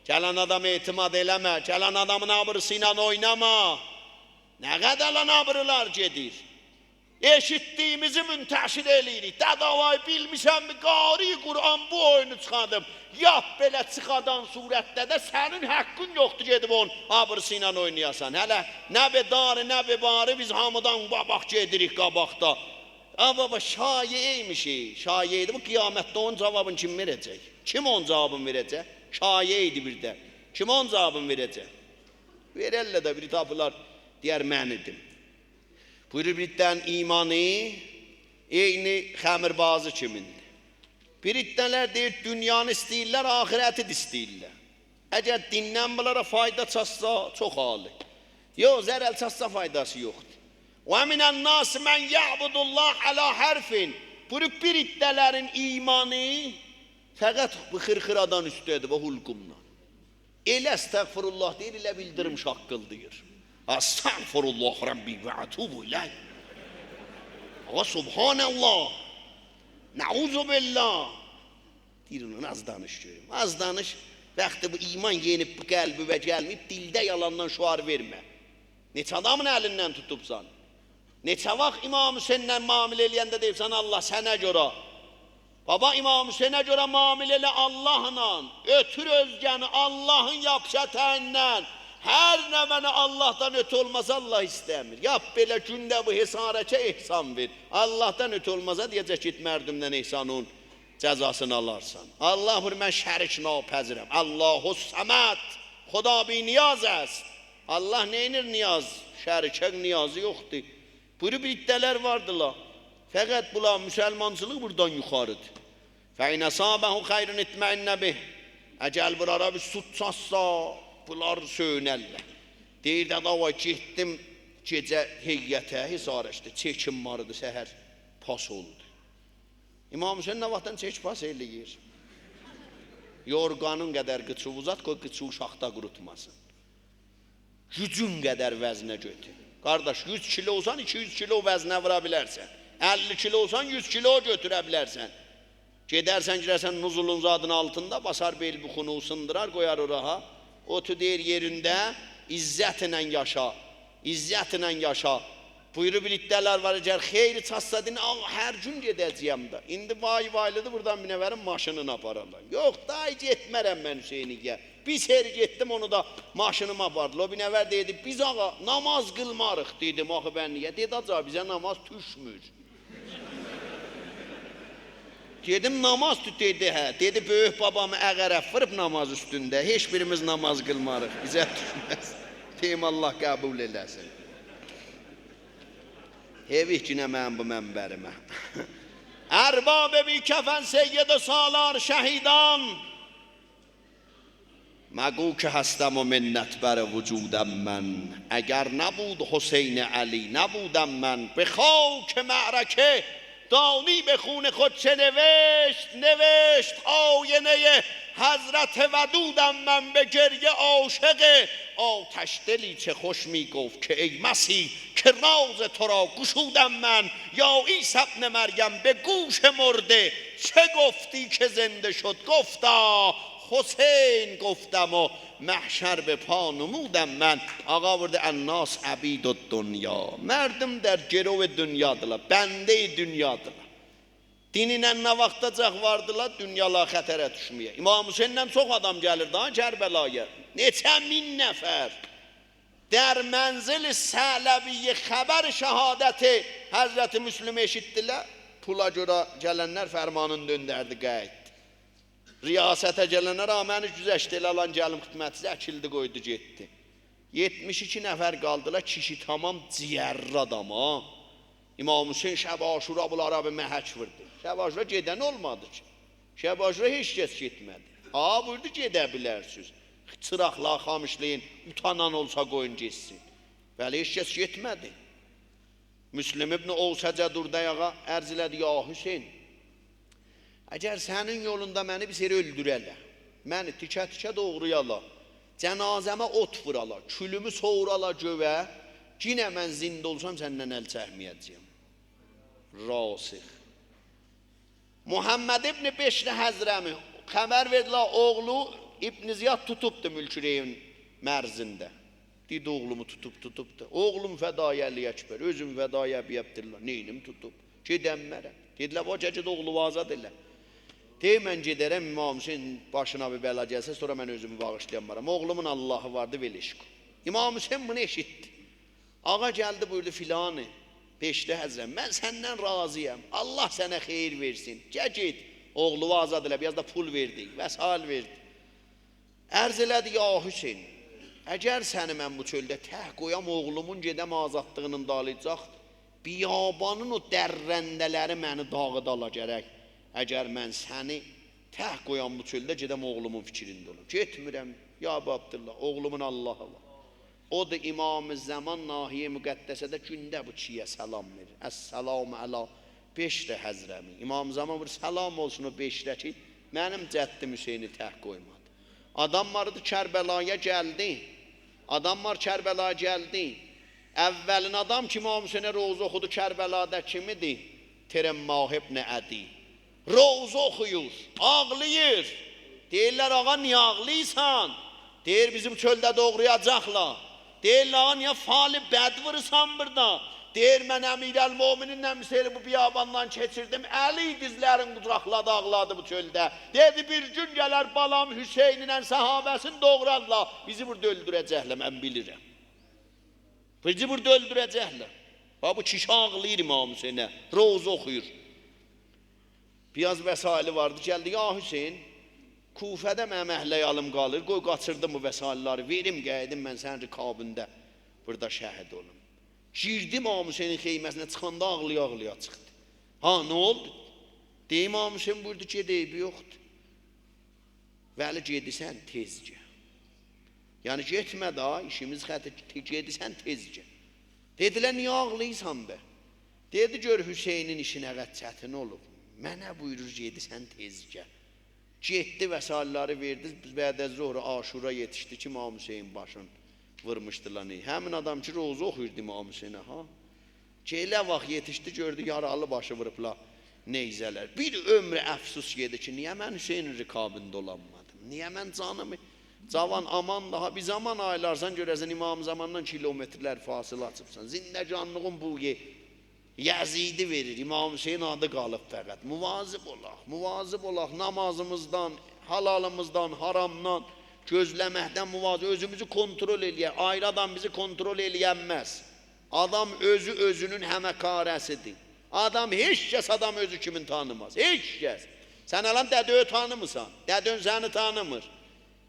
Gələn adama etimad eləmə, gələn adamın abrısı ilə oynama. Nə qədər lan abrılar gedir. Eşittiğimizi münteşir eləyirik. Dədavay bilmişəm mi, qari Qur'an bu oyunu çıxadım. Yap belə çıxadan surətdə də sənin haqqın yoxdur gedib onun abrısı ilə oynayasan. Hələ nə be darı, nə be barı biz hamıdan babaq gedirik qabaqda. Baba şayeymişik, şayeydi. Bu qiyamətdə onun cavabını kim verəcək? Kim onun cavabını verəcək? Şayeydi bir də. Kim onun cavabını verəcək? Verərlə də bir tapılar, deyər mən idim. Buyurur birdən imanı, eyni xəmirbazı kimindir. Biritdələr deyir, dünyanı istəyirlər, ahirəti də istəyirlər. Əgər dindən bunlara fayda çatsa, çox ali. Yox, zərəl çatsa faydası yoxdur. وَمِنَ النَّاسِ مَنْ يَعْبُدُ اللّٰهِ عَلَى حَرْفٍ. Buyurur biritdələrin imanı fəqət bu xırxıradan üstədir, bu hulqumdan. Elə əstəğfirullah deyir, elə bildirim şaqqıl deyir. Estağfurullah Rabbi ve atubu ileyh. Ağa subhanallah. Nauzu billah. Deyir, az danış görüm. Az danış. Vaxtı bu iman yenib bu qəlbi və gəlməyib, dildə yalandan şuar vermə. Neçə adamın əlindən tutubsan. Neçə vaxt İmam Hüseyinlə muamilə eləyəndə deyibsən, Allah sənə görə. Baba İmam Hüseyinə görə muamilə elə Allahla. Ötür özgəni Allahın yapşətəyindən. Hər nə mənə Allahdan ötü olmasa Allah istəmir. Yap belə gündə bu hesarəkə ehsan ver. Allahdan ötü olmasa deyəcək ki, mərdümdən ehsanın cəzasını alarsan. Allah vur, mən şərik napəzirəm. Allahu səməd, Xuda bi niyaz əst. Allah neynir niyaz? Şərikə niyazı yoxdur. Buyuru bir iddələr vardılar. Fəqət bunlar müsəlmançılıq buradan yuxarıdır. Fəinə sabəhu xeyrun itməinnə bih. Əgəl burara bir sut çatsa, bunlar söynərlər. Deyir də dava getdim gecə heyətə, hesarəşdi, çekim vardı, səhər pas oldu. İmam Hüseyin nə vaxtdan çek pas eləyir? Yorqanın qədər qıçı uzat, qoy qıçı uşaqda qurutmasın. Gücün qədər vəznə götür. Qardaş, 100 kilo olsan 200 kilo vəznə vura bilərsən. 50 kilo olsan 100 kilo götürə bilərsən. Gedərsən, girərsən nuzulun zadının altında, basar bel buxunu ısındırar, qoyar oraha. Otu deyir yerində, izzətlə yaşa, izzətlə yaşa. Buyuru bir iddələr var, əgər xeyri çatsadın, hər gün gedəcəyəm də. İndi vay-vaylıdır, buradan bir nəvərin maşınını apararlar. Yox, daha getmərəm mən Hüseyniyə. Bir seri getdim, onu da maşınımı apardılar. O bir nəvər deydi, biz ağa namaz qılmarıq, dedim, axı ben niyə? Dedi, acaba bizə namaz düşmür. Dedim, namaz tut, dedi, hə. Dedi, böyük babamı əqərəf vırıb namaz üstündə, heç birimiz namaz qılmarıq, bizə düşməz. Deyim, Allah qəbul eləsin. Hevih ki, nə mən bu mənbərimə. Ərbab-ı bi kəfən seyyid-i salar şəhidan. مگو که هستم و منت بر وجودم من اگر نبود حسین علی نبودم من به خاک معرکه دانی به خون خود چه نوشت آینه حضرت ودودم من به گریه عاشق آتش دلی چه خوش می گفت که ای مسیح که راز تو را گشودم من یا عیسی ابن مریم به گوش مرده چه گفتی که زنده شد گفتا حسین گفتم و محشر به پا نمودم من. آقا برده الناس عبید الدنیا. مردم در گرو dünyadırlar, bəndə dünyadırlar. Dininlə nə vaxtacaq vardılar, dünyalar xətərə düşməyə. İmam Hüseyinlə çox adam gəlir daha Kərbəlaya. Neçə min nəfər. در منزل Sələbiyyə xəbər şəhadəti Həzrəti Müslümü eşitdilər. Pula görə gələnlər fərmanını döndərdi qayıtdı. Riyasətə gələnə rağmen güzəşdi elə alan gəlim xidməti əkildi qoydu getdi. 72 nəfər qaldılar, kişi tamam ciyərli adam ha. İmam Hüseyin şəb aşura bunlara bir məhək vurdu. Şəb aşura gedən olmadı ki. Şəb aşura heç kəs getmədi. Buyurdu gedə bilərsiniz. Çıraqla xamışlayın, utanan olsa qoyun geçsin. Bəli heç kəs getmədi. Müslüm ibn Ovsəcə durdu ayağa, ərz elədi, ya Hüseyin, əgər sənin yolunda məni bir seri öldürələ, məni tikə-tikə doğrayala, cənazəmə ot vurala, külümü soğurala gövə, yine mən zində olsam səndən əl çəkməyəcəyəm. Rasix. Muhammed ibn Beşri Həzrəmi xəbər verdilər, oğlu İbn Ziyad tutubdu Mülküreyin mərzində. Dedi, oğlumu tutubdu. Oğlum fədaya Əli Əkbər, özüm fədaya Əbi Əbdillah, neynim tutub, gedəmmərəm. Dedilər, o gecədə oğlu azad elə. Deyim, mən gedərəm, İmam Hüseyin başına bir bəla gəlsə, sonra mən özümü bağışlayanmaram. Oğlumun Allahı vardı, velişku. İmam Hüseyin bunu eşitdi. Ağa gəldi, buyurdu filanı, Beşli Həzrəm, mən səndən razıyam, Allah sənə xeyir versin, ged, oğlu azad elə, biraz da pul verdi, vəsail verdi. Ərz elədi, ya Hüseyin, əgər səni mən bu çöldə təh qoyam, oğlumun gedəm azadlığının dalayacaq, biyabanın o dərrəndələri məni dağıdala gərək. Əgər mən səni təh qoyam bu çöldə, gedəm oğlumun fikrində olum. Getmirəm, ya Əbi Abdillah, oğlumun Allahı var. O da İmam-ı Zaman nahiyə müqəddəsədə gündə bu kişiyə salam verir. Əs-salamu əla Beşri Həzrəmi. İmam-ı Zaman vurur, salam olsun o Beşrə ki, mənim cəddim Hüseyni təh qoymadı. Adamlardı Kərbəlaya gəldi. Adamlar Kərbəlaya gəldi. Əvvəlin adam ki, İmam Hüseynə roz oxudu Kərbəlada kimidir? Teremmah ibn Ədi. Roz oxuyur, ağlayır. Deyirlər, ağa niyə ağlayırsan? Deyir, bizim çöldə doğrayacaqlar. Deyirlər, ağa niyə fali bəd vurursan burada? Deyir mən Əmirəl Mömininlə misali bu biyabandan keçirdim. Əli dizlərin qucaqladı, ağladı bu çöldə. Dedi bir gün gələr balam Hüseyninlə səhabəsini doğrarlar. Bizi burada öldürəcəklər, mən bilirəm. Bizi burada öldürəcəklər. Bu kişi ağlayır İmam Hüseynə, roza oxuyur. Biraz vəsaili vardı, gəldi, ya Hüseyin, Kufədə mənim əhləyalım qalır, qoy qaçırdım bu vəsailləri, verim qaydım mən sənin rikabında, burada şəhid olum. Girdim İmam Hüseynin xeyməsinə, çıxanda ağlaya-ağlaya çıxdı. Ha, nə oldu? Deyim, İmam Hüseyin buyurdu ki, eybi yoxdur. Vəli gedirsən tezcə. Yəni getmə da, işimiz xətir, gedirsən tezcə. Dedilər, niyə ağlayırsan be? Dedi, gör Hüseynin işi nə qədər çətin olub. Mənə buyurur, gedirsən tezcə. Getdi vəsailləri verdi, bədə zoru Aşura yetişdi ki, İmam Hüseyin başını vurmuşdular. Həmin adam ki, roza oxuyurdu İmam Hüseynə. Elə vaxt yetişdi, gördü, yaralı başı vurublar neyzələr. Bir ömrü əfsus yedi ki, niyə mən Hüseynin rikabında olanmadım? Niyə mən canımı, cavan aman daha bir zaman aylarsan görəsən İmam zamandan kilometrlər fasılə açıbsan. Zindəcanlığın bu Yazidi verir, İmam Hüseyin adı qalıb fəqət. Muvazib olaq namazımızdan, halalımızdan, haramdan, gözləməkdən muvazib, özümüzü kontrol eləyək. Ayrı adam bizi kontrol eləyənməz. Adam özü özünün həməkarəsidir. Adam, heç kəs adam özü kimin tanımaz, heç kəs. Sən alan dədöy tanımırsan, dədön səni tanımır.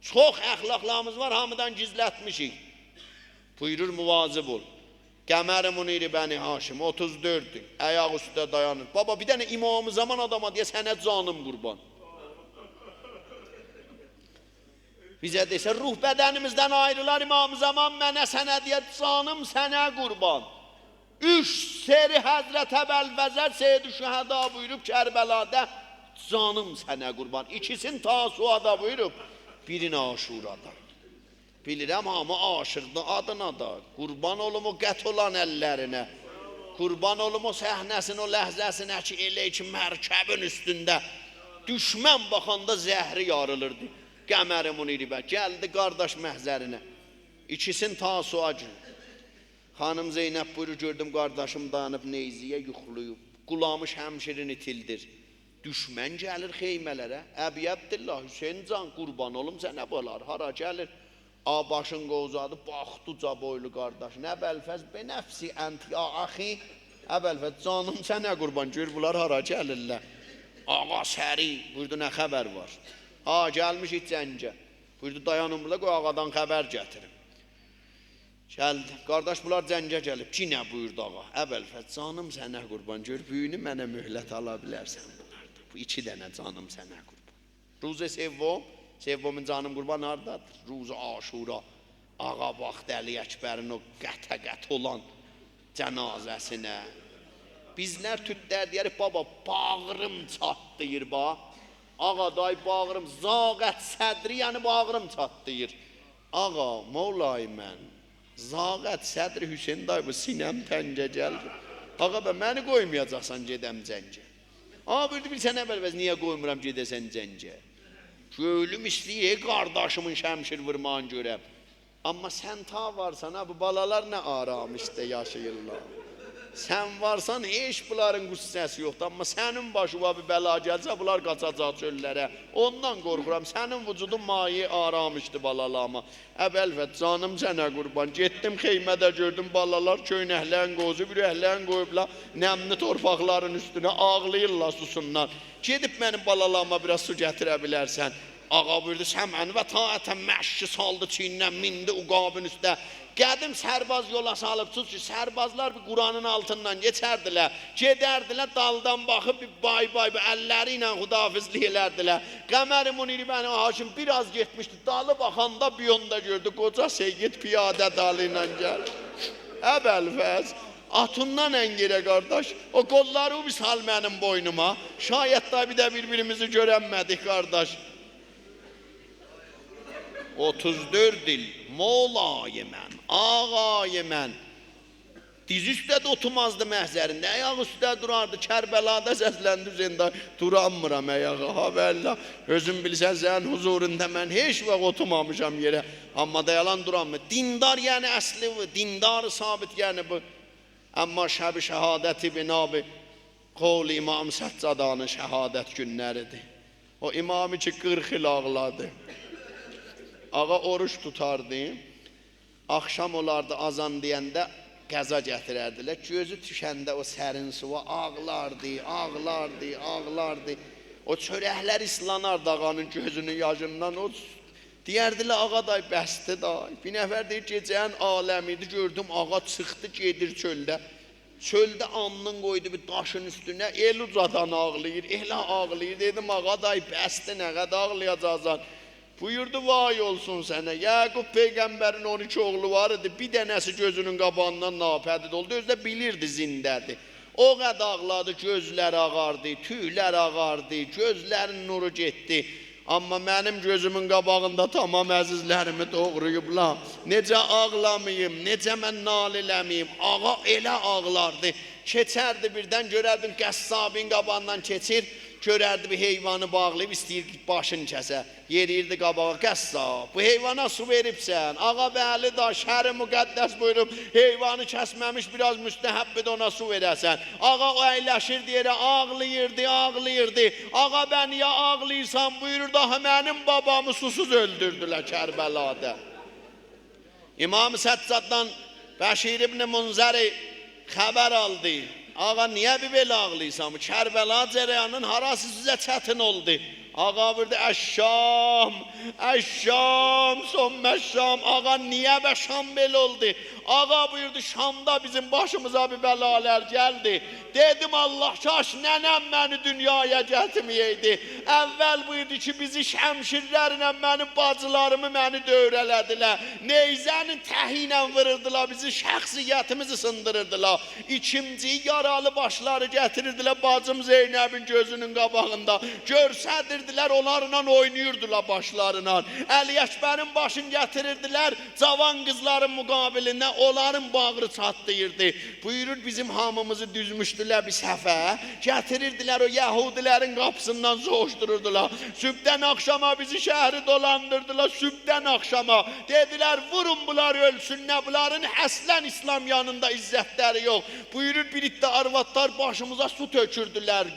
Çox əxlaqlarımız var, hamıdan gizlətmişik. Buyurur, muvazib ol. Qəmər-i Muniri Bəni Haşim, 34'dür, ayaq üstə dayanır. Baba, bir dənə İmam-ı Zaman adama deyə sənə canım qurban. Bizə desə, ruh bədənimizdən ayrılar İmam-ı Zaman, mənə sənə deyə canım sənə qurban. 3 seri Həzrət Əbəlvəzər Seyyid-i Şühəda buyurub Kərbəlada, canım sənə qurban. İkisini Tasuada buyurub, birini Aşurada. Bilirəm, hamı aşıqdır adına da. Qurban olum o qət olan əllərinə. Qurban olum o səhnəsin, o ləhzəsinə ki, elə ki, mərkəbin üstündə düşmən baxanda zəhri yarılırdı. Qəmər-i Muniri bə, gəldi qardaş məhzərinə. İkisini Tasu'a günü. Xanım Zeynəb buyurur, gördüm qardaşım dayanıb neyziyə yuxuluyub. Qulamış həmşirin itildir. Düşmən gəlir xeymələrə. Əbi Əbdillah, Hüseyin can, qurban olum sənə bolar, hara gəlir? Başın qozadı, baxdı uca boylu qardaş. Əbəlfəz, be nəfsi ənt ya axi. Əbəlfəz, canım sənə qurban, gör bunlar hara gəlirlər. Ağa səri, buyurdu, nə xəbər var? Gəlmişik Cəncə. Buyurdu, dayanın burada, qoy ağadan xəbər gətirim. Gəldi, qardaş bunlar Cəncə gəlib. Ki, nə buyurdu ağa? Əbəlfəz, canım sənə qurban, gör büyünü mənə möhlət ala bilərsən bunlarda. Bu 2 dənə canım sənə qurban. Ruze Sevvom. Sevvomun canım qurban haradadır? Ruzu Aşura, ağa baxdı Əli Əkbərin o qətə-qət olan cənazəsinə. Bizlər tütlər deyərik, baba, bağrım çatlayır, ağa day bağrım, zaqət sədri, yəni bağrım çatlayır. Ağa, Mevlay mən, zaqət sədri Hüseyin day bu sinəm təncə gəldi. Ağa, məni qoymayacaqsan gedəm Cəncə. Buyurdu, bilsən əvvəlbəz, niyə qoymuram gedəsən Cəncə? Ölüm istəyir, qardaşımın şəmşir vurmağını görəm. Amma sən ta varsan, bu balalar nə aramışda yaşayırlar. Sən varsan, heç bunların qüssəsi yoxdur. Amma sənin başıva bir bəla gəlsə, bunlar qaçacaq çöllərə. Ondan qorxuram, sənin vücudun mayi aramışdı balalama. Əbəlfət, canım sənə qurban. Getdim xeymədə gördüm, balalar köynəklərin qozu, ürəklərin qoyublar, nəmli torpaqların üstünə ağlayırlar susundan. Gedib mənim balalama biraz su gətirə bilərsən. Ağa buyurdu, səməni və taətən məşki saldı çiyindən, mindi uqabın üstə. Qədim sərbaz yola salıbsız ki, sərbazlar bir Quranın altından geçərdilər. Gedərdilər, daldan baxıb bir bay, əlləri ilə xudafizlik elərdilər. Qəmər-i Muniri Bəni Haşim biraz getmişdi, dalı baxanda bir yonda gördü, qoca Seyyid piyadə dalı ilə gəl. Əbəlfəz, atından əngirə qardaş, o qolları bir sal mənim boynuma. Şayət da bir də bir-birimizi görənmədik qardaş. 34 il, Moğlayı mən, ağayı mən. Diz üstə də oturmazdı məhzərində, ayaq üstə durardı, Kərbəlada səsləndi üzəndə, duranmıram ayağı, havəllə. Özüm bilsən, sənin huzurunda mən heç vaxt oturmamışam yerə, amma da yalan duranmır. Dindar yəni əsli, dindar sabit yəni bu. Amma şəb-i şəhadəti binab-ı qol İmam Səccadanın şəhadət günləridir. O imamı ki 40 il ağladı. Ağa oruç tutardı. Akşam olardı azan deyəndə qəza gətirərdilər. Gözü düşəndə o sərin suva ağlardı, ağlardı, ağlardı. O çörəklər islanardı ağanın gözünün yaşından. O deyərdilər ağa day bəsdi day. Bir nəfər deyir gecənin aləmiydi, gördüm ağa çıxdı gedir çöldə. Çöldə alnın qoydu bir daşın üstünə, el uzadan ağlayır, elə ağlayır. Dedim ağa day bəsdi nə qədər ağlayacaqsan. Buyurdu vay olsun sənə. Yaqub peyğəmbərin 12 oğlu var idi. Bir dənəsi gözünün qabağından napədid oldu. Özü də bilirdi zindədir. O qədər ağladı, gözləri ağardı, tüylər ağardı, gözlərin nuru getdi. Amma mənim gözümün qabağında tamam əzizlərimi doğrayıblar. Necə ağlamayım, necə mən nal eləməyim. Ağa elə ağlardı. Keçərdi birdən görərdin qəssabin qabağından keçir. Görərdi bir heyvanı bağlayıb istəyir başını kəsə. Yeriyirdi qabağa qəssab. Bu heyvana su veribsən. Ağa bəli da şəri müqəddəs buyurub heyvanı kəsməmiş biraz müstəhəbbidir ona su verəsən. Ağa o əyləşirdi yerə ağlayırdı, ağlayırdı. Ağa ben niyə ağlayırsan buyurur daha mənim babamı susuz öldürdülər Kərbəlada. İmam Səccaddan Bəşir ibn Munzəri xəbər aldı. Ağa niyə bir belə ağlayırsan? Kərbəla cərəyanın harası sizə çətin oldu? Ağa buyurdu əşşam, əşşam, somməşşam. Ağa niyə və Şam belə oldu? Ağa buyurdu Şamda bizim başımıza bir bəlalər gəldi. Dedim Allah kaş nənəm məni dünyaya gətirməyəydi. Əvvəl buyurdu ki bizi şəmşirlərlə mənim bacılarımı məni dövrələdilər. Neyzənin təhi ilə vırırdılar bizi, şəxsiyyətimizi sındırırdılar. İkinci yaralı başları gətirirdilər bacım Zeynəbin gözünün qabağında. Görsədirdilər onlarla oynayırdılar başlarına. Əli Əkbərin başını gətirirdilər cavan qızların müqabilində onların bağrı çatlayırdı. Buyurur bizim hamımızı düzmüşdülər bir səfə. Gətirirdilər o Yahudilərin qapısından soğuşdururdular. Sübdən akşama bizi şəhri dolandırdılar. Sübdən akşama. Dedilər vurun bunlar ölsün. Nə bunların əslən İslam yanında izzətləri yox. Buyurur bir iddə arvatlar başımıza su tökürdülər.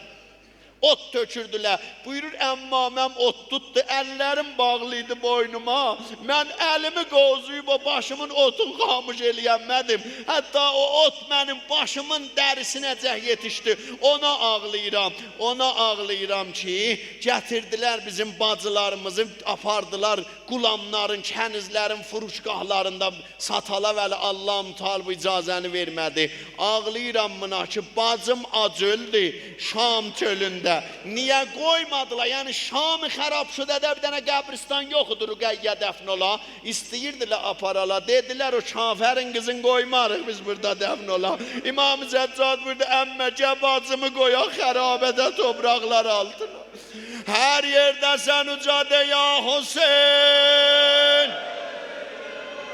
Ot tökürdülər. Buyurur əmmaməm ot tutdu. Əllərim bağlıydı boynuma. Mən əlimi qozuyub o başımın otun qamış eləyənmədim. Hətta o ot mənim başımın dərisinəcək yetişdi. Ona ağlayıram. Ona ağlayıram ki, gətirdilər bizim bacılarımızı, apardılar qulamların, kənizlərin furuşqahlarında satala vəli Allah'ım Teala bu icazəni vermədi. Ağlayıram buna ki, bacım ac öldü Şam çölündə. Niyə qoymadılar? Yəni Şam-ı Xərabşudədə bir dənə qəbristan yoxdur Rüqəyyə dəfn ola. İstəyirdilər aparala. Dedilər o kafərin qızın qoymarıq biz burada dəfn ola. İmam-ı Səccad burada əmməcə bacımı qoya xərabədə topraqlar altına. Her yerde sen ucadı ya Hüseyin.